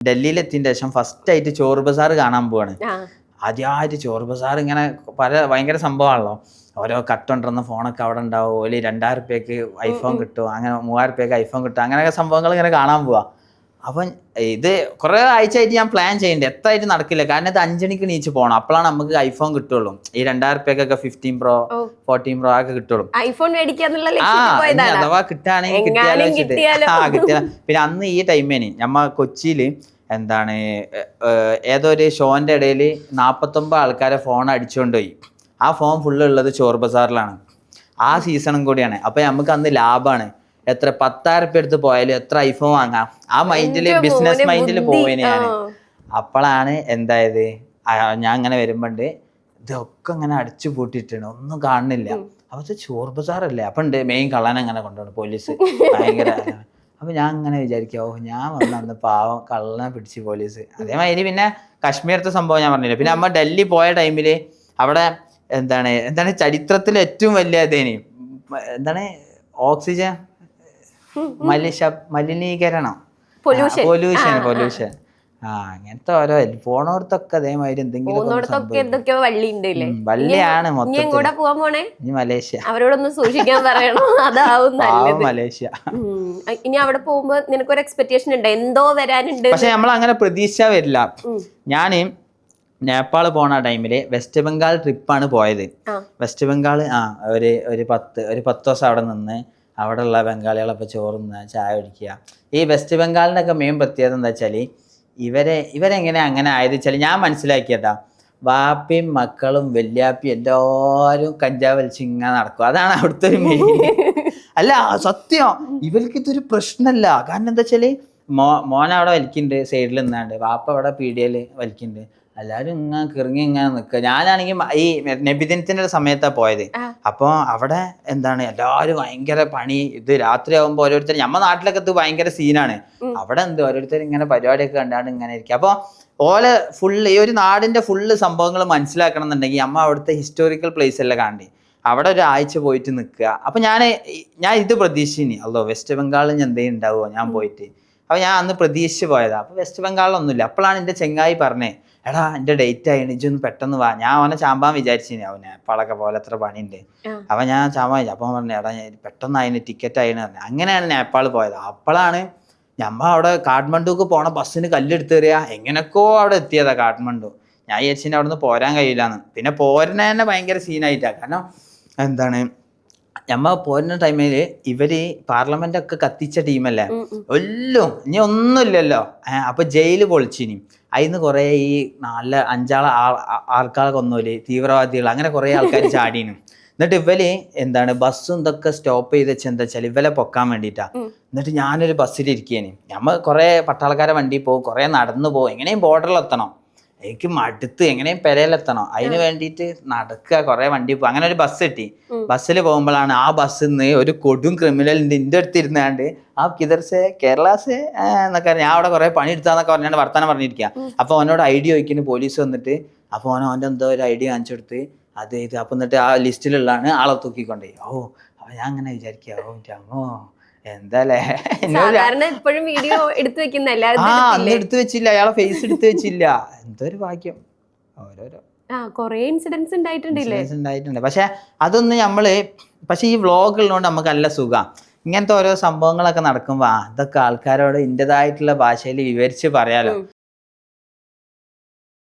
ഡൽഹിയിലെത്തിയതിന് ശേഷം ഫസ്റ്റ് ആയിട്ട് ചോർ ബസാർ കാണാൻ പോവാണ്. ആദ്യമായിട്ട് ചോർ ബസാർ ഇങ്ങനെ ഭയങ്കര സംഭവമാണല്ലോ. ഓരോ കട്ടുകൊണ്ടിരുന്ന ഫോണൊക്കെ അവിടെ ഉണ്ടാവും. ഓല് 2000 റുപ്യക്ക് ഐഫോൺ കിട്ടും, അങ്ങനെ 3000 റുപ്യക്ക് ഐഫോൺ കിട്ടും, അങ്ങനെയൊക്കെ സംഭവങ്ങൾ ഇങ്ങനെ കാണാൻ പോവാ. അപ്പം ഇത് കുറേ ആഴ്ചയായിട്ട് ഞാൻ പ്ലാൻ ചെയ്യണ്ടേ, എത്രയായിട്ട് നടക്കില്ല. കാരണം ഇത് 5 മണിക്ക് നീച്ച് പോകണം, അപ്പോഴാണ് നമുക്ക് ഐഫോൺ കിട്ടുള്ളൂ. ഈ 2000 റുപ്യക്കൊക്കെ 15 Pro 14 Pro ഒക്കെ കിട്ടുള്ളൂ. അഥവാ കിട്ടുകയാണെങ്കിൽ കിട്ടിയാലോ കിട്ടിയാ. പിന്നെ അന്ന് ഈ ടൈമേന് നമ്മ കൊച്ചിയിൽ എന്താണ് ഏതോ ഒരു ഷോന്റെ ഇടയിൽ 49 ആൾക്കാരെ ഫോൺ അടിച്ചുകൊണ്ടുപോയി. ആ ഫോൺ ഫുള്ള് ഉള്ളത് ചോർ ബസാറിലാണ്. ആ സീസണും കൂടിയാണ്. അപ്പൊ നമുക്ക് അന്ന് ലാഭമാണ്. എത്ര 10,000 റുപ്യ എടുത്ത് പോയാലും എത്ര ഐഫോൺ വാങ്ങാം, ആ മൈൻഡില് ബിസിനസ് മൈൻഡിൽ പോവേനെ ഞാൻ. അപ്പോഴാണ് എന്തായത്, ഞാൻ ഇങ്ങനെ വരുമ്പോണ്ട് ഇതൊക്കെ ഇങ്ങനെ അടിച്ചു പൂട്ടിയിട്ടാണ്, ഒന്നും കാണുന്നില്ല. അപ്പൊ ചോർ ബസാറല്ലേ, അപ്പൊ ഉണ്ട് മെയിൻ കള്ളനെ അങ്ങനെ കൊണ്ടുപോകണം പോലീസ് ഭയങ്കര. അപ്പൊ ഞാൻ ഇങ്ങനെ വിചാരിക്കോ, ഞാൻ വന്ന് പാവം കള്ളനെ പിടിച്ച് പോലീസ്. അതേമാതിരി പിന്നെ കശ്മീരത്തെ സംഭവം ഞാൻ പറഞ്ഞില്ല. പിന്നെ നമ്മ ഡൽഹി പോയ ടൈമില് അവിടെ എന്താണ് ചരിത്രത്തിൽ ഏറ്റവും വലിയ ഇതേനി എന്താണ് ഓക്സിജൻ മലിനീകരണം, പൊല്യൂഷൻ. അങ്ങനത്തെ ഓരോ പോണോടത്തൊക്കെ അതേമാതിരി എന്തൊക്കെയോ വള്ളിയാണ് മൊത്തം. ഇനി മലേഷ്യ, അവരോടൊന്ന് സൂക്ഷിക്കാൻ പറയണോ, അതാവും നല്ലത്. മലേഷ്യ. ഇനി അവിടെ പോകുമ്പോ നിനക്കൊരു എക്സ്പെക്ടേഷൻ ഉണ്ട്, എന്തോ വരാനുണ്ട്. പക്ഷെ നമ്മൾ അങ്ങനെ പ്രതീക്ഷ വരില്ല. ഞാന് നേപ്പാൾ പോണ ടൈമില് വെസ്റ്റ് ബംഗാൾ ട്രിപ്പാണ് പോയത്. വെസ്റ്റ് ബംഗാൾ ഒരു 10 ദിവസം അവിടെ നിന്ന് അവിടെ ഉള്ള ബംഗാളികളൊക്കെ ചോറുന്ന ചായ കുടിക്കുക. ഈ വെസ്റ്റ് ബംഗാളിൻ്റെ ഒക്കെ മെയിൻ പ്രത്യേകത എന്താ വെച്ചാൽ ഇവരെങ്ങനെ അങ്ങനെ ആയത് വെച്ചാൽ ഞാൻ മനസ്സിലാക്കിയട്ടാ, വാപ്പിയും മക്കളും വല്യാപ്പിയും എല്ലാവരും കഞ്ചാവ് വലിച്ച് ഇങ്ങനെ നടക്കും. അതാണ് അവിടുത്തെ ഒരു മെയിൻ. അല്ല സത്യം, ഇവർക്ക് ഇതൊരു പ്രശ്നമല്ല. കാരണം എന്താ വെച്ചാൽ മോൻ അവിടെ വലിക്കുന്നുണ്ട് സൈഡിൽ നിന്നാണ്ട്, വാപ്പ അവിടെ പീഡിയയിൽ വലിക്കുന്നുണ്ട്, എല്ലാവരും ഇങ്ങനെ കിറങ്ങി ഇങ്ങനെ നിൽക്കുക. ഞാനാണെങ്കിൽ ഈ നബിദിനത്തിൻ്റെ ഒരു സമയത്താണ് പോയത്. അപ്പോൾ അവിടെ എല്ലാവരും ഭയങ്കര പണി. ഇത് രാത്രി ആകുമ്പോൾ ഓരോരുത്തർ, നമ്മുടെ നാട്ടിലൊക്കെ ഇത് ഭയങ്കര സീനാണ്. അവിടെ ഓരോരുത്തർ ഇങ്ങനെ പരിപാടിയൊക്കെ കണ്ടാണ്ട് ഇങ്ങനെ ഇരിക്കുക. അപ്പോൾ ഓലെ ഫുള്ള് ഈ ഒരു നാടിൻ്റെ ഫുള്ള് സംഭവങ്ങൾ മനസ്സിലാക്കണം എന്നുണ്ടെങ്കിൽ അമ്മ അവിടുത്തെ ഹിസ്റ്റോറിക്കൽ പ്ലേസ് എല്ലാം കാണി അവിടെ ഒരാഴ്ച പോയിട്ട് നിൽക്കുക. അപ്പം ഞാൻ ഇത് പ്രതീക്ഷിച്ചിനി, അല്ലോ വെസ്റ്റ് ബംഗാളിൽ എന്തെങ്കിലും ഉണ്ടാവുമോ ഞാൻ പോയിട്ട്. അപ്പോൾ ഞാൻ അന്ന് പ്രതീക്ഷിച്ച് പോയതാണ്. അപ്പോൾ വെസ്റ്റ് ബംഗാളിലൊന്നുമില്ല. അപ്പോഴാണ് എൻ്റെ ചെങ്ങായി പറഞ്ഞേ, എടാ എൻ്റെ ഡേറ്റ് ആയിരുന്നു, ഇജൊന്ന് പെട്ടെന്ന് വാ. ഞാൻ അവനെ ചാമ്പാൻ വിചാരിച്ചിനി, അവനെ പളക്കെ പോലെ എത്ര പണിയുണ്ട്. അപ്പം ഞാൻ ചാമ്പാൻ വിചാരിച്ചു. അപ്പം പറഞ്ഞു, എടാ പെട്ടെന്ന് അതിന് ടിക്കറ്റ് ആയിരുന്നു പറഞ്ഞു. അങ്ങനെയാണ് നേപ്പാൾ പോയത്. അപ്പോഴാണ് ഞമ്മ അവിടെ കാഠ്മണ്ഡുക്ക് പോണ ബസ്സിന് കല്ലെടുത്ത് തരിക, എങ്ങനെയൊക്കെയോ അവിടെ എത്തിയതാ കാഠ്മണ്ഡു. ഞാൻ വിചാരിച്ചിട്ട് അവിടെ നിന്ന് പോരാൻ കഴിയില്ലാന്ന്. പിന്നെ പോരുന്ന തന്നെ ഭയങ്കര സീനായിട്ടാണ്. കാരണം ഞമ്മ പോരുന്ന ടൈമിൽ ഇവര് പാർലമെന്റ് ഒക്കെ കത്തിച്ച ടീമല്ലേ, എല്ലാം ഇനി ഒന്നുമില്ലല്ലോ. അപ്പൊ ജയില് പൊളിച്ചിനി. അതിന്ന് കുറെ ഈ 4-5 ആൾക്കാരെ കൊന്നോല്, തീവ്രവാദികൾ, അങ്ങനെ കുറെ ആൾക്കാർ ചാടീനും. എന്നിട്ട് ഇവര് ബസ്സും ഇതൊക്കെ സ്റ്റോപ്പ് ചെയ്ത് വെച്ചാൽ എന്താ വെച്ചാൽ ഇവലെ പൊക്കാൻ വേണ്ടിയിട്ടാ. എന്നിട്ട് ഞാനൊരു ബസ്സിലിരിക്കേന്. ഞമ്മ കുറെ പട്ടാളക്കാരെ വണ്ടി പോകും, കുറെ നടന്നു പോകും, എങ്ങനെയും ബോർഡറിലെത്തണം. എനിക്ക് മടുത്ത് എങ്ങനെയും പെരയിലെത്തണം. അതിന് വേണ്ടിയിട്ട് നടക്കുക, കുറെ വണ്ടി പോകും. അങ്ങനെ ഒരു ബസ് കിട്ടി. ബസ്സിൽ പോകുമ്പോഴാണ് ആ ബസ്സിൽ നിന്ന് ഒരു കൊടും ക്രിമിനൽ എൻ്റെ അടുത്ത് ഇരുന്നാണ്ട് ആ കിതർസേ കേരളാസേ എന്നൊക്കെ ഞാൻ അവിടെ കുറെ പണി എടുത്താന്നൊക്കെ പറഞ്ഞാണ്ട് വർത്താനം പറഞ്ഞിരിക്കുക. അപ്പോൾ അവനോട് ഐ ഡി ചോദിക്കുന്നു പോലീസ് വന്നിട്ട്. അപ്പോൾ അവൻ്റെ എന്തോ ഒരു ഐ ഡി കാണിച്ചു കൊടുത്ത് അത് ഇത്. അപ്പം എന്നിട്ട് ആ ലിസ്റ്റിലുള്ളതാണ് ആളെ തൂക്കിക്കൊണ്ടേ. അപ്പോൾ ഞാൻ അങ്ങനെ വിചാരിക്കുക, എന്താല്ലേ വീഡിയോ എടുത്തു വെക്കുന്നല്ല, എടുത്തു വെച്ചില്ല, അയാളെ ഫേസ് എടുത്തു വെച്ചില്ല. എന്തൊരു ഭാഗ്യം. ഓരോരോ ഇൻസിഡൻസ് ഉണ്ടായിട്ടുണ്ട്. പക്ഷെ അതൊന്നും പക്ഷെ ഈ വ്ളോഗ് ഉള്ളതുകൊണ്ട് നമുക്ക് നല്ല സുഖം. ഇങ്ങനത്തെ ഓരോ സംഭവങ്ങളൊക്കെ നടക്കുമ്പോൾ അതൊക്കെ ആൾക്കാരോട് ഇന്റേതായിട്ടുള്ള ഭാഷയിൽ വിവരിച്ച് പറയാലോ.